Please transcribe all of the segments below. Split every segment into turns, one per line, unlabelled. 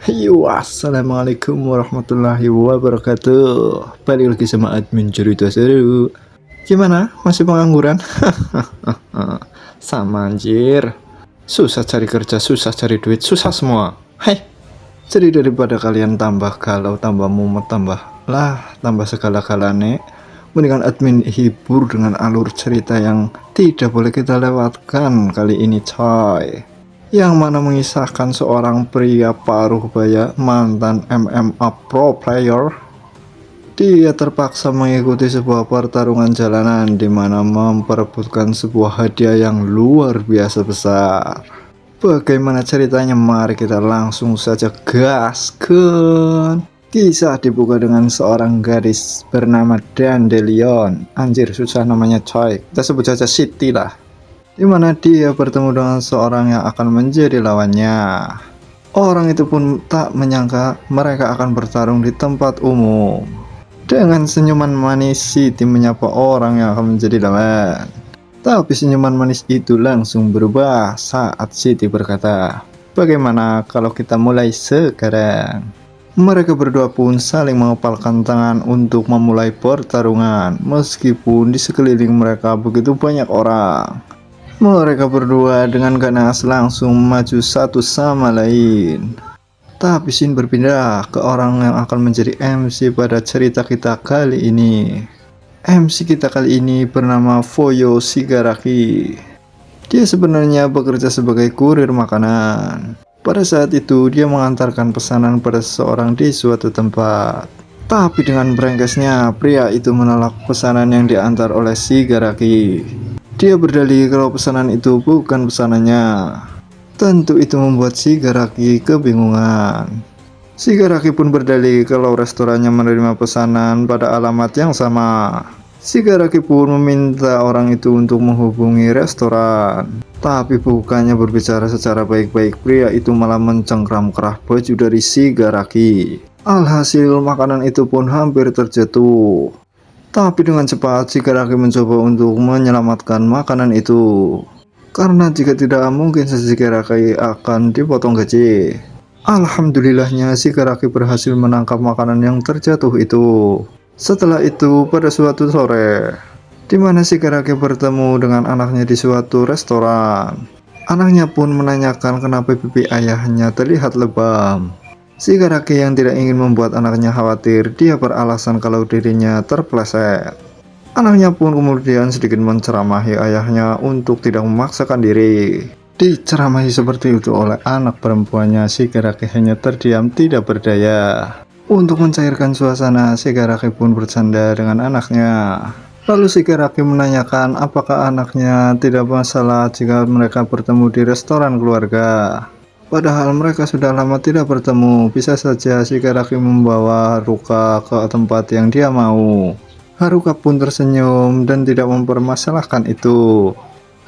Assalamualaikum warahmatullahi wabarakatuh. Balik lagi sama admin cerita seru. Gimana? Masih pengangguran? Sama anjir. Susah cari kerja, susah cari duit, susah semua. Hai. Jadi daripada kalian tambah galau, tambah mumet, tambah segala-galanya, mendingan admin hibur dengan alur cerita yang tidak boleh kita lewatkan kali ini, coy. Yang mana mengisahkan seorang pria paruh baya mantan MMA pro player. Dia terpaksa mengikuti sebuah pertarungan jalanan di mana memperebutkan sebuah hadiah yang luar biasa besar. Bagaimana ceritanya? Mari kita langsung saja gaskan. Kisah dibuka dengan seorang gadis bernama Dandelion. Anjir, susah namanya, coy. Kita sebut saja Siti lah. Di mana dia bertemu dengan seorang yang akan menjadi lawannya. Orang itu pun tak menyangka mereka akan bertarung di tempat umum. Dengan senyuman manis, Siti menyapa orang yang akan menjadi lawan. Tapi senyuman manis itu langsung berubah saat Siti berkata, "Bagaimana kalau kita mulai sekarang?" Mereka berdua pun saling mengepalkan tangan untuk memulai pertarungan. Meskipun di sekeliling mereka begitu banyak orang, mereka berdua dengan ganas langsung maju satu sama lain. Tapi scene berpindah ke orang yang akan menjadi MC pada cerita kita kali ini. MC kita kali ini bernama Foyo Shigaraki. Dia sebenarnya bekerja sebagai kurir makanan. Pada saat itu dia mengantarkan pesanan pada seseorang di suatu tempat. Tapi dengan brengseknya, pria itu menolak pesanan yang diantar oleh Shigaraki. Dia berdalih kalau pesanan itu bukan pesanannya. Tentu itu membuat Shigaraki kebingungan. Shigaraki pun berdalih kalau restorannya menerima pesanan pada alamat yang sama. Shigaraki pun meminta orang itu untuk menghubungi restoran. Tapi bukannya berbicara secara baik-baik, pria itu malah mencengkram kerah baju dari Shigaraki. Alhasil makanan itu pun hampir terjatuh. Tapi dengan cepat Shigaraki mencoba untuk menyelamatkan makanan itu. Karena jika tidak, mungkin Shigaraki akan dipotong gaji. Alhamdulillahnya Shigaraki berhasil menangkap makanan yang terjatuh itu. Setelah itu pada suatu sore, di mana Shigaraki bertemu dengan anaknya di suatu restoran. Anaknya pun menanyakan kenapa pipi ayahnya terlihat lebam. Shigaraki yang tidak ingin membuat anaknya khawatir, dia beralasan kalau dirinya terpleset. Anaknya pun kemudian sedikit menceramahi ayahnya untuk tidak memaksakan diri. Diceramahi seperti itu oleh anak perempuannya, Shigaraki hanya terdiam tidak berdaya. Untuk mencairkan suasana, Shigaraki pun bercanda dengan anaknya. Lalu Shigaraki menanyakan apakah anaknya tidak masalah jika mereka bertemu di restoran keluarga. Padahal mereka sudah lama tidak bertemu. Bisa saja Shigaraki membawa Haruka ke tempat yang dia mau. Haruka pun tersenyum dan tidak mempermasalahkan itu.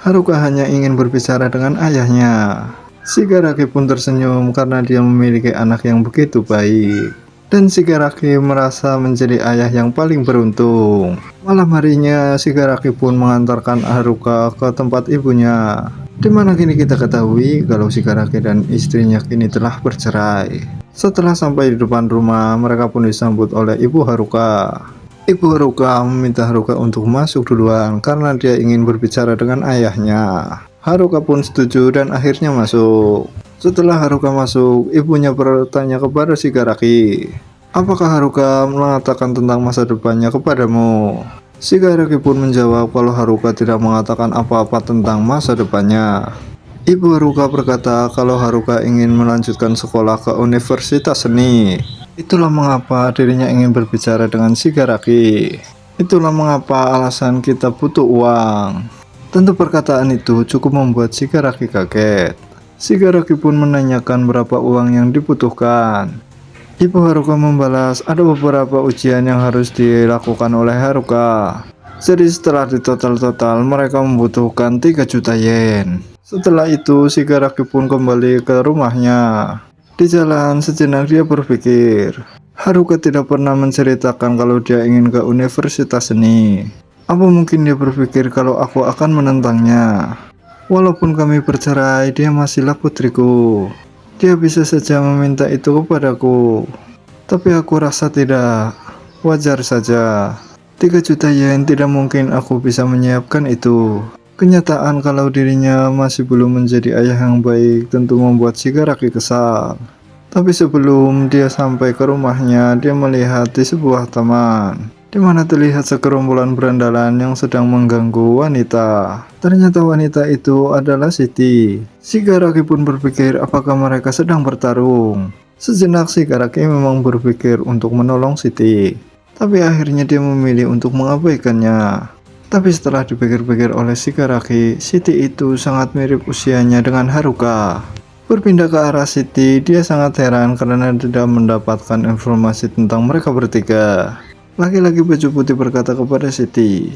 Haruka hanya ingin berbicara dengan ayahnya. Shigaraki pun tersenyum karena dia memiliki anak yang begitu baik. Dan Shigaraki merasa menjadi ayah yang paling beruntung. Malam harinya Shigaraki pun mengantarkan Haruka ke tempat ibunya. Dimana kini kita ketahui kalau Shigaraki dan istrinya kini telah bercerai. Setelah sampai di depan rumah, mereka pun disambut oleh ibu Haruka. Ibu Haruka meminta Haruka untuk masuk duluan karena dia ingin berbicara dengan ayahnya. Haruka pun setuju dan akhirnya masuk. Setelah Haruka masuk, ibunya bertanya kepada Shigaraki, "Apakah Haruka mengatakan tentang masa depannya kepadamu?" Shigaraki pun menjawab kalau Haruka tidak mengatakan apa-apa tentang masa depannya. Ibu Haruka berkata kalau Haruka ingin melanjutkan sekolah ke Universitas Seni. Itulah mengapa dirinya ingin berbicara dengan Shigaraki. Itulah mengapa alasan kita butuh uang. Tentu perkataan itu cukup membuat Shigaraki kaget. Shigaraki pun menanyakan berapa uang yang dibutuhkan. Ibu Haruka membalas, ada beberapa ujian yang harus dilakukan oleh Haruka. Jadi setelah ditotal-total mereka membutuhkan 3 juta yen. Setelah itu Shigaraki pun kembali ke rumahnya. Di jalan sejenak dia berpikir, Haruka tidak pernah menceritakan kalau dia ingin ke Universitas Seni. Apa mungkin dia berpikir kalau aku akan menentangnya? Walaupun kami bercerai, dia masihlah putriku. Dia bisa saja meminta itu kepadaku, tapi aku rasa tidak. Wajar saja. 3 juta yen tidak mungkin aku bisa menyiapkan itu. Kenyataan kalau dirinya masih belum menjadi ayah yang baik tentu membuat Shigaraki kesal. Tapi sebelum dia sampai ke rumahnya, dia melihat di sebuah taman, di mana terlihat segerombolan berandalan yang sedang mengganggu wanita. Ternyata wanita itu adalah Siti. Shigaraki pun berpikir apakah mereka sedang bertarung. Sejenak Shigaraki memang berpikir untuk menolong Siti, tapi akhirnya dia memilih untuk mengabaikannya. Tapi setelah dipikir-pikir oleh Shigaraki, Siti itu sangat mirip usianya dengan Haruka. Berpindah ke arah Siti, dia sangat heran karena tidak mendapatkan informasi tentang mereka bertiga. Laki-laki baju putih berkata kepada Siti,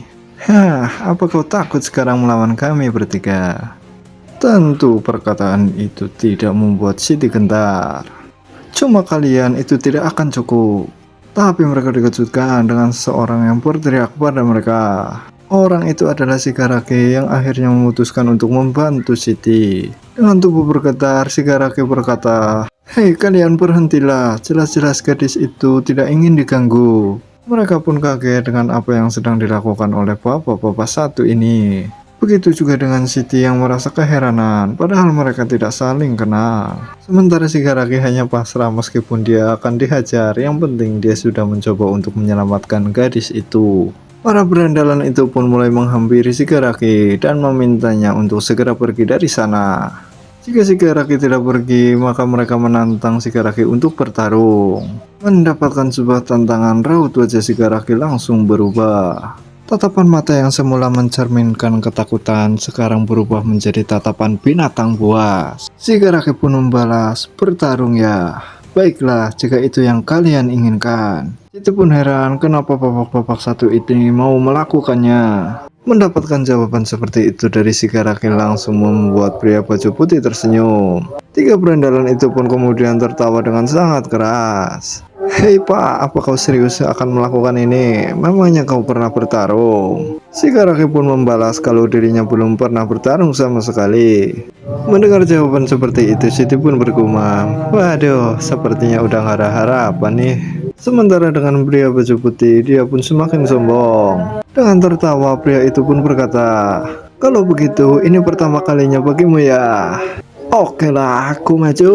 "Hah, apa kau takut sekarang melawan kami bertiga?" Tentu perkataan itu tidak membuat Siti gentar. Cuma kalian itu tidak akan cukup. Tapi mereka dikejutkan dengan seseorang yang berteriak kepada mereka. Orang itu adalah Shigaraki yang akhirnya memutuskan untuk membantu Siti. Dengan tubuh bergetar, Shigaraki berkata, "Hei kalian berhentilah, jelas-jelas gadis itu tidak ingin diganggu." Mereka pun kaget dengan apa yang sedang dilakukan oleh bapak-bapak satu ini. Begitu juga dengan Siti yang merasa keheranan, padahal mereka tidak saling kenal. Sementara Shigaraki hanya pasrah meskipun dia akan dihajar, yang penting dia sudah mencoba untuk menyelamatkan gadis itu. Para berandalan itu pun mulai menghampiri Shigaraki dan memintanya untuk segera pergi dari sana. Jika Shigaraki tidak pergi, maka mereka menantang Shigaraki untuk bertarung. Mendapatkan sebuah tantangan, raut wajah Shigaraki langsung berubah. Tatapan mata yang semula mencerminkan ketakutan sekarang berubah menjadi tatapan binatang buas. Shigaraki pun membalas, "Bertarung ya. Baiklah, jika itu yang kalian inginkan." Itu pun heran kenapa bapak-bapak satu ini mau melakukannya. Mendapatkan jawaban seperti itu dari Shigaraki langsung membuat pria baju putih tersenyum. 3 berandalan itu pun kemudian tertawa dengan sangat keras. "Hei pak, apa kau serius akan melakukan ini? Memangnya kau pernah bertarung?" Shigaraki pun membalas kalau dirinya belum pernah bertarung sama sekali. Mendengar jawaban seperti itu, Siti pun bergumam, "Waduh, sepertinya udah gak ada harapan nih." Sementara dengan pria baju putih, dia pun semakin sombong. Dengan tertawa, pria itu pun berkata, "Kalau begitu, ini pertama kalinya bagimu ya. Oke lah, aku maju."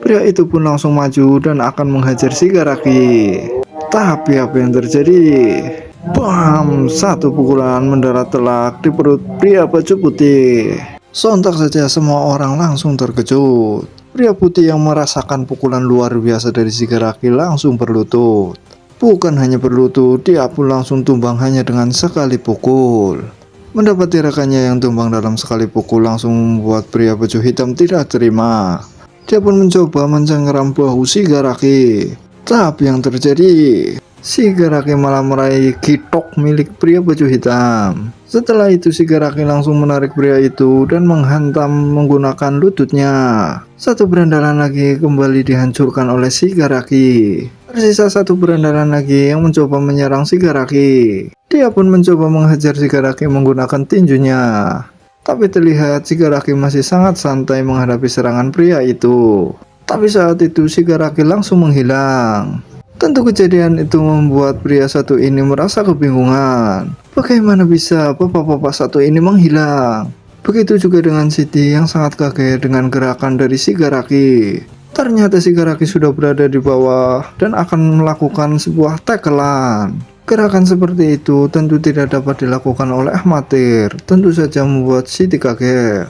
Pria itu pun langsung maju dan akan menghajar Shigaraki. Tapi apa yang terjadi? Bam! Satu pukulan mendarat telak di perut pria baju putih. Sontak saja semua orang langsung terkejut. Pria putih yang merasakan pukulan luar biasa dari Shigaraki langsung berlutut. Bukan hanya berlutut, dia pun langsung tumbang hanya dengan sekali pukul. Mendapati rekannya yang tumbang dalam sekali pukul langsung membuat pria baju hitam tidak terima. Dia pun mencoba mencengkeram bahu Shigaraki. Tapi yang terjadi, Shigaraki malah meraih kitok milik pria baju hitam. Setelah itu Shigaraki langsung menarik pria itu dan menghantam menggunakan lututnya. Satu berandalan lagi kembali dihancurkan oleh Shigaraki. Tersisa satu berandalan lagi yang mencoba menyerang Shigaraki. Dia pun mencoba menghajar Shigaraki menggunakan tinjunya. Tapi terlihat Shigaraki masih sangat santai menghadapi serangan pria itu. Tapi saat itu Shigaraki langsung menghilang. Tentu kejadian itu membuat pria satu ini merasa kebingungan. Bagaimana bisa bapak-bapak satu ini menghilang? Begitu juga dengan Siti yang sangat kaget dengan gerakan dari Shigaraki. Ternyata Shigaraki sudah berada di bawah dan akan melakukan sebuah takelan. Gerakan seperti itu tentu tidak dapat dilakukan oleh amatir. Tentu saja membuat Siti kaget.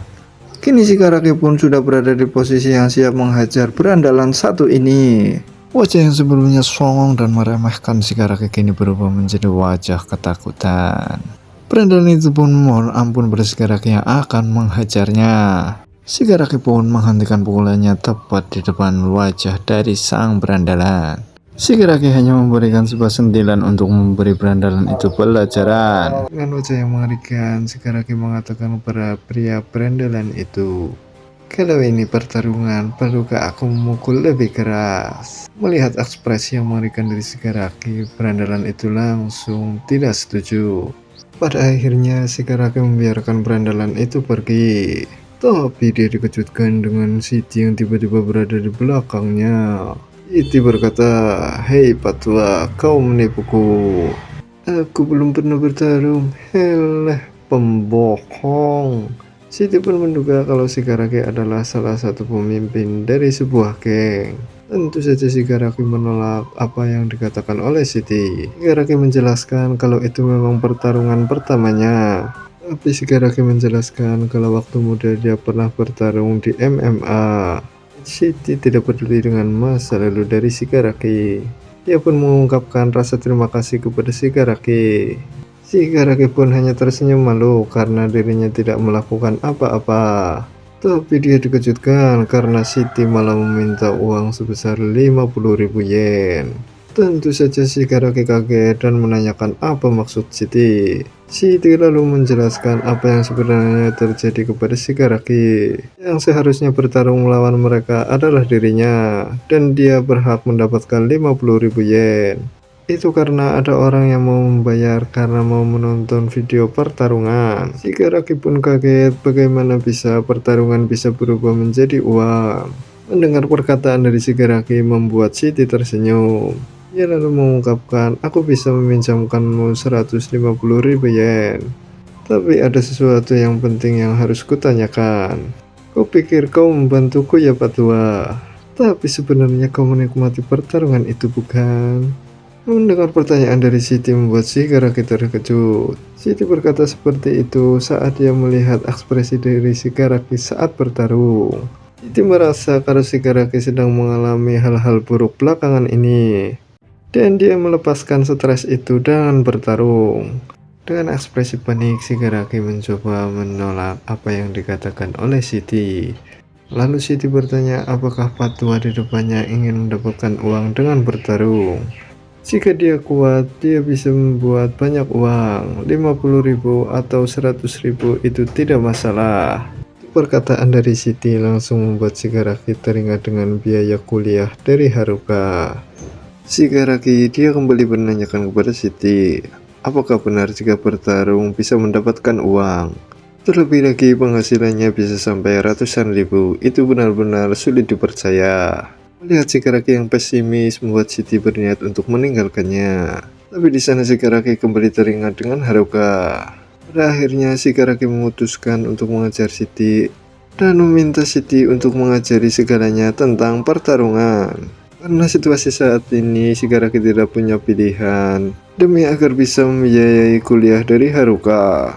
Kini Shigaraki pun sudah berada di posisi yang siap menghajar berandalan satu ini. Wajah yang sebelumnya songong dan meremehkan Shigaraki kini berubah menjadi wajah ketakutan. Berandalan itu pun mohon ampun pada Shigaraki yang akan menghajarnya. Shigaraki pun menghentikan pukulannya tepat di depan wajah dari sang berandalan. Shigaraki hanya memberikan sebuah sentilan untuk memberi berandalan itu pelajaran. Dengan wajah yang mengerikan, Shigaraki mengatakan kepada pria berandalan itu, "Kalau ini pertarungan, perlukah aku memukul lebih keras?" Melihat ekspresi yang mengerikan dari Shigaraki, berandalan itu langsung tidak setuju. Pada akhirnya Shigaraki membiarkan berandalan itu pergi. Tapi dia dikejutkan dengan Siti yang tiba-tiba berada di belakangnya. Siti berkata, "Hei Patwa, kau menipuku. Aku belum pernah bertarung." Heleh, pembohong. Siti pun menduga kalau Shigaraki adalah salah satu pemimpin dari sebuah geng. Tentu saja Shigaraki menolak apa yang dikatakan oleh Siti. Shigaraki menjelaskan kalau itu memang pertarungan pertamanya. Tapi Shigaraki menjelaskan kalau waktu muda dia pernah bertarung di MMA. Siti tidak peduli dengan masa lalu dari Shigaraki. Dia pun mengungkapkan rasa terima kasih kepada Shigaraki. Shigaraki pun hanya tersenyum malu karena dirinya tidak melakukan apa-apa. Tapi dia dikejutkan karena Siti malah meminta uang sebesar 50.000 yen. Tentu saja Shigaraki kaget dan menanyakan apa maksud Siti. Siti lalu menjelaskan apa yang sebenarnya terjadi kepada Shigaraki. Yang seharusnya bertarung melawan mereka adalah dirinya, dan dia berhak mendapatkan 50.000 yen. Itu karena ada orang yang mau membayar karena mau menonton video pertarungan. Shigaraki pun kaget bagaimana bisa pertarungan bisa berubah menjadi uang. Mendengar perkataan dari Shigaraki membuat Siti tersenyum. Dia lalu mengungkapkan, "Aku bisa meminjamkanmu 150.000 yen. Tapi ada sesuatu yang penting yang harus kutanyakan. Kau pikir kau membantuku ya Patwa? Tapi sebenarnya kau menikmati pertarungan itu bukan?" Mendengar pertanyaan dari Siti membuat Shigaraki terkejut. Siti berkata seperti itu saat dia melihat ekspresi dari Shigaraki saat bertarung. Siti merasa kalau Shigaraki sedang mengalami hal-hal buruk belakangan ini. Dan dia melepaskan stres itu dengan bertarung. Dengan ekspresi panik, Shigaraki mencoba menolak apa yang dikatakan oleh Siti. Lalu Siti bertanya apakah Patwa di depannya ingin mendapatkan uang dengan bertarung. Jika dia kuat, dia bisa membuat banyak uang. 50.000 atau 100.000 itu tidak masalah. Perkataan dari Siti langsung membuat Shigaraki teringat dengan biaya kuliah dari Haruka. Shigaraki dia kembali menanyakan kepada Siti, apakah benar jika bertarung bisa mendapatkan uang? Terlebih lagi penghasilannya bisa sampai ratusan ribu, itu benar-benar sulit dipercaya. Melihat Shigaraki yang pesimis membuat Siti berniat untuk meninggalkannya. Tapi di sana Shigaraki kembali teringat dengan Haruka. Pada akhirnya Shigaraki memutuskan untuk mengejar Siti dan meminta Siti untuk mengajari segalanya tentang pertarungan. Karena situasi saat ini Shigaraki tidak punya pilihan demi agar bisa membiayai kuliah dari Haruka.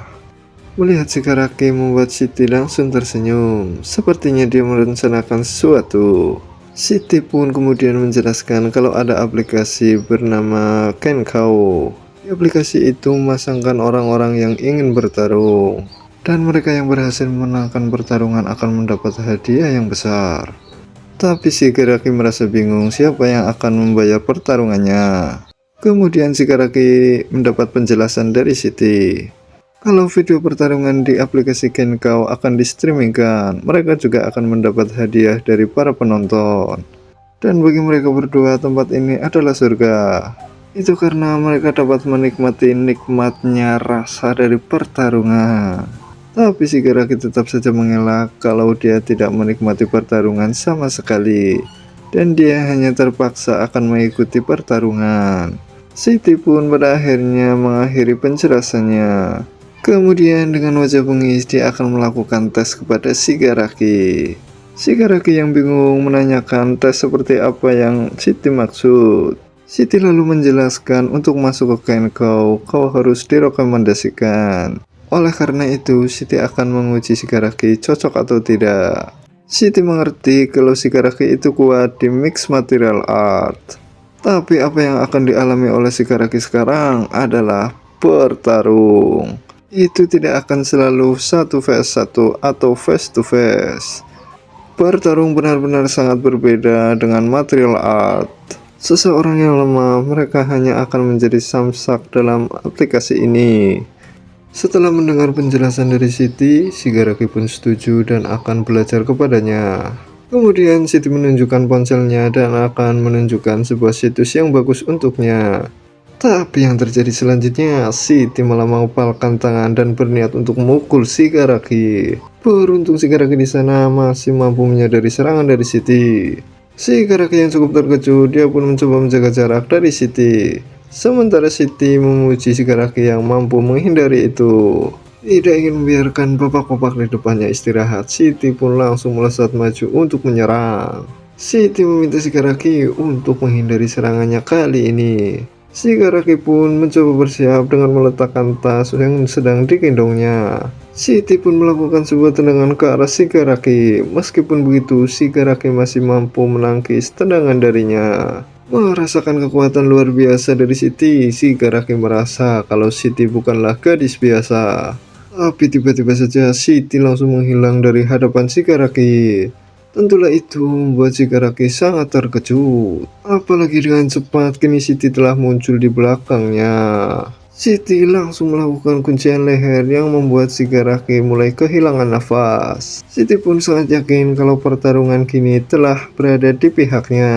Melihat Shigaraki membuat Siti langsung tersenyum, sepertinya dia merencanakan sesuatu. Siti pun kemudian menjelaskan kalau ada aplikasi bernama Kenkao. Di aplikasi itu memasangkan orang-orang yang ingin bertarung, dan mereka yang berhasil memenangkan pertarungan akan mendapat hadiah yang besar. Tapi Shigaraki merasa bingung siapa yang akan membayar pertarungannya. Kemudian Shigaraki mendapat penjelasan dari Siti. Kalau video pertarungan di aplikasi Kenkao akan di-streamingkan, mereka juga akan mendapat hadiah dari para penonton. Dan bagi mereka berdua tempat ini adalah surga. Itu karena mereka dapat menikmati nikmatnya rasa dari pertarungan. Tapi Shigaraki tetap saja mengelak kalau dia tidak menikmati pertarungan sama sekali. Dan dia hanya terpaksa akan mengikuti pertarungan. Siti pun pada akhirnya mengakhiri penjelasannya. Kemudian dengan wajah bengis dia akan melakukan tes kepada Shigaraki. Shigaraki yang bingung menanyakan tes seperti apa yang Siti maksud. Siti lalu menjelaskan untuk masuk ke Kenkao kau harus direkomendasikan. Oleh karena itu, Siti akan menguji Shigaraki cocok atau tidak. Siti mengerti kalau Shigaraki itu kuat di mixed martial art. Tapi apa yang akan dialami oleh Shigaraki sekarang adalah bertarung. Itu tidak akan selalu 1 vs 1 atau face to face. Bertarung benar-benar sangat berbeda dengan martial art. Seseorang yang lemah, mereka hanya akan menjadi samsak dalam aplikasi ini. Setelah mendengar penjelasan dari Siti, Shigaraki pun setuju dan akan belajar kepadanya. Kemudian Siti menunjukkan ponselnya dan akan menunjukkan sebuah situs yang bagus untuknya. Tapi yang terjadi selanjutnya, Siti malah mengepalkan tangan dan berniat untuk memukul Shigaraki. Beruntung Shigaraki di sana masih mampu menyadari serangan dari Siti. Shigaraki yang cukup terkejut, dia pun mencoba menjaga jarak dari Siti. Sementara Siti memuji Shigaraki yang mampu menghindari itu. Tidak ingin membiarkan bapak-bapak di depannya istirahat, Siti pun langsung melesat maju untuk menyerang. Siti meminta Shigaraki untuk menghindari serangannya kali ini. Shigaraki pun mencoba bersiap dengan meletakkan tas yang sedang digendongnya. Siti pun melakukan sebuah tendangan ke arah Shigaraki. Meskipun begitu, Shigaraki masih mampu menangkis tendangan darinya. Merasakan kekuatan luar biasa dari Siti, Shigaraki merasa kalau Siti bukanlah gadis biasa. Tapi tiba-tiba saja Siti langsung menghilang dari hadapan Shigaraki. Tentulah itu membuat Shigaraki sangat terkejut. Apalagi dengan cepat kini Siti telah muncul di belakangnya. Siti langsung melakukan kuncian leher yang membuat Shigaraki mulai kehilangan nafas. Siti pun sangat yakin kalau pertarungan kini telah berada di pihaknya.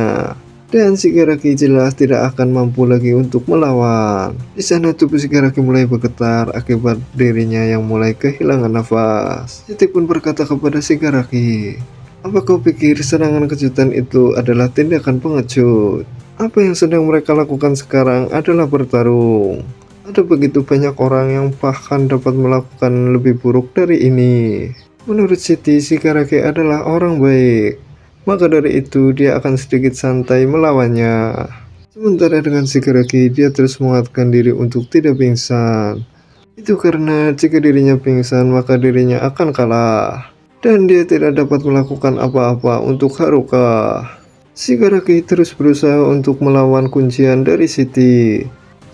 Dan Shigaraki jelas tidak akan mampu lagi untuk melawan. Di sana tubuh Shigaraki mulai bergetar akibat dirinya yang mulai kehilangan nafas. Siti pun berkata kepada Shigaraki, "Apa kau pikir serangan kejutan itu adalah tindakan pengecut? Apa yang sedang mereka lakukan sekarang adalah bertarung. Ada begitu banyak orang yang bahkan dapat melakukan lebih buruk dari ini." Menurut Siti, Shigaraki adalah orang baik. Maka dari itu dia akan sedikit santai melawannya. Sementara dengan Shigaraki, dia terus menguatkan diri untuk tidak pingsan. Itu karena jika dirinya pingsan maka dirinya akan kalah. Dan dia tidak dapat melakukan apa-apa untuk Haruka. Shigaraki terus berusaha untuk melawan kuncian dari Siti.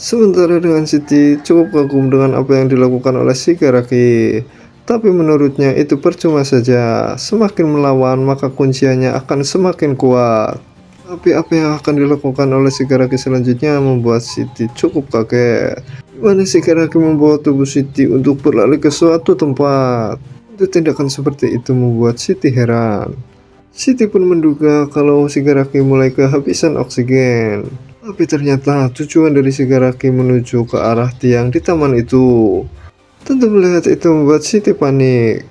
Sementara dengan Siti cukup kagum dengan apa yang dilakukan oleh Shigaraki. Tapi menurutnya itu percuma saja. Semakin melawan maka kunciannya akan semakin kuat. Tapi apa yang akan dilakukan oleh Shigaraki selanjutnya membuat Siti cukup kaget. Dimana Shigaraki membawa tubuh Siti untuk berlari ke suatu tempat. Itu tindakan seperti itu membuat Siti heran. Siti pun menduga kalau Shigaraki mulai kehabisan oksigen. Tapi ternyata tujuan dari Shigaraki menuju ke arah tiang di taman itu. Tentu melihat itu membuat Siti panik.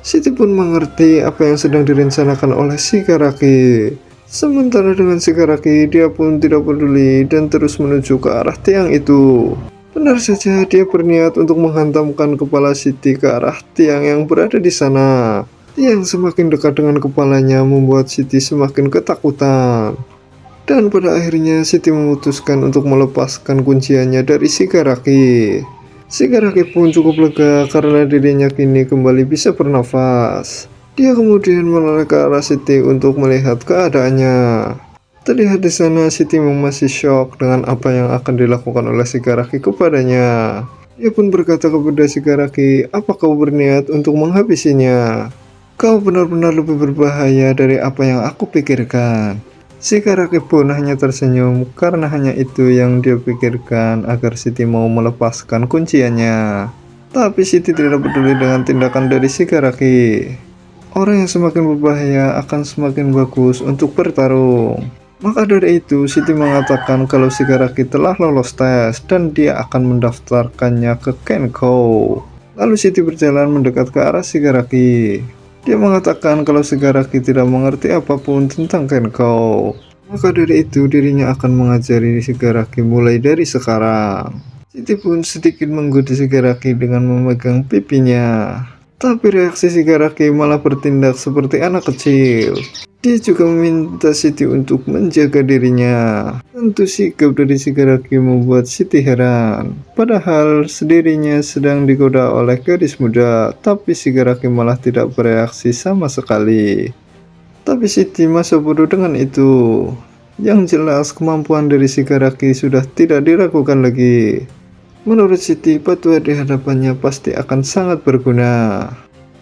Siti pun mengerti apa yang sedang direncanakan oleh Shigaraki. Sementara dengan Shigaraki, dia pun tidak peduli dan terus menuju ke arah tiang itu. Benar saja dia berniat untuk menghantamkan kepala Siti ke arah tiang yang berada di sana. Tiang semakin dekat dengan kepalanya membuat Siti semakin ketakutan. Dan pada akhirnya Siti memutuskan untuk melepaskan kunciannya dari Shigaraki. Shigaraki pun cukup lega karena dirinya kini kembali bisa bernafas. Dia kemudian menoleh ke arah Siti untuk melihat keadaannya. Terlihat di sana Siti masih syok dengan apa yang akan dilakukan oleh Shigaraki kepadanya. Dia pun berkata kepada Shigaraki, "Apa kau berniat untuk menghabisinya? Kau benar-benar lebih berbahaya dari apa yang aku pikirkan." Shigaraki pun hanya tersenyum karena hanya itu yang dia pikirkan agar Siti mau melepaskan kunciannya. Tapi Siti tidak peduli dengan tindakan dari Shigaraki. Orang yang semakin berbahaya akan semakin bagus untuk bertarung. Maka dari itu Siti mengatakan kalau Shigaraki telah lolos tes dan dia akan mendaftarkannya ke Kenko. Lalu Siti berjalan mendekat ke arah Shigaraki. Dia mengatakan kalau Shigaraki tidak mengerti apapun tentang Kenko. Maka dari itu dirinya akan mengajari Shigaraki mulai dari sekarang. Siti pun sedikit menggoda Shigaraki dengan memegang pipinya. Tapi reaksi Shigaraki malah bertindak seperti anak kecil. Dia juga meminta Siti untuk menjaga dirinya. Tentu sikap dari Shigaraki membuat Siti heran. Padahal dirinya sedang digoda oleh gadis muda, tapi Shigaraki malah tidak bereaksi sama sekali. Tapi Siti masa bodoh dengan itu. Yang jelas kemampuan dari Shigaraki sudah tidak diragukan lagi. Menurut Siti, fatwa di hadapannya pasti akan sangat berguna.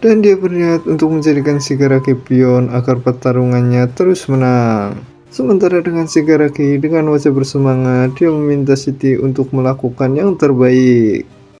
Dan dia berniat untuk menjadikan Shigaraki pion agar pertarungannya terus menang. Sementara dengan Shigaraki dengan wajah bersemangat, dia meminta Siti untuk melakukan yang terbaik.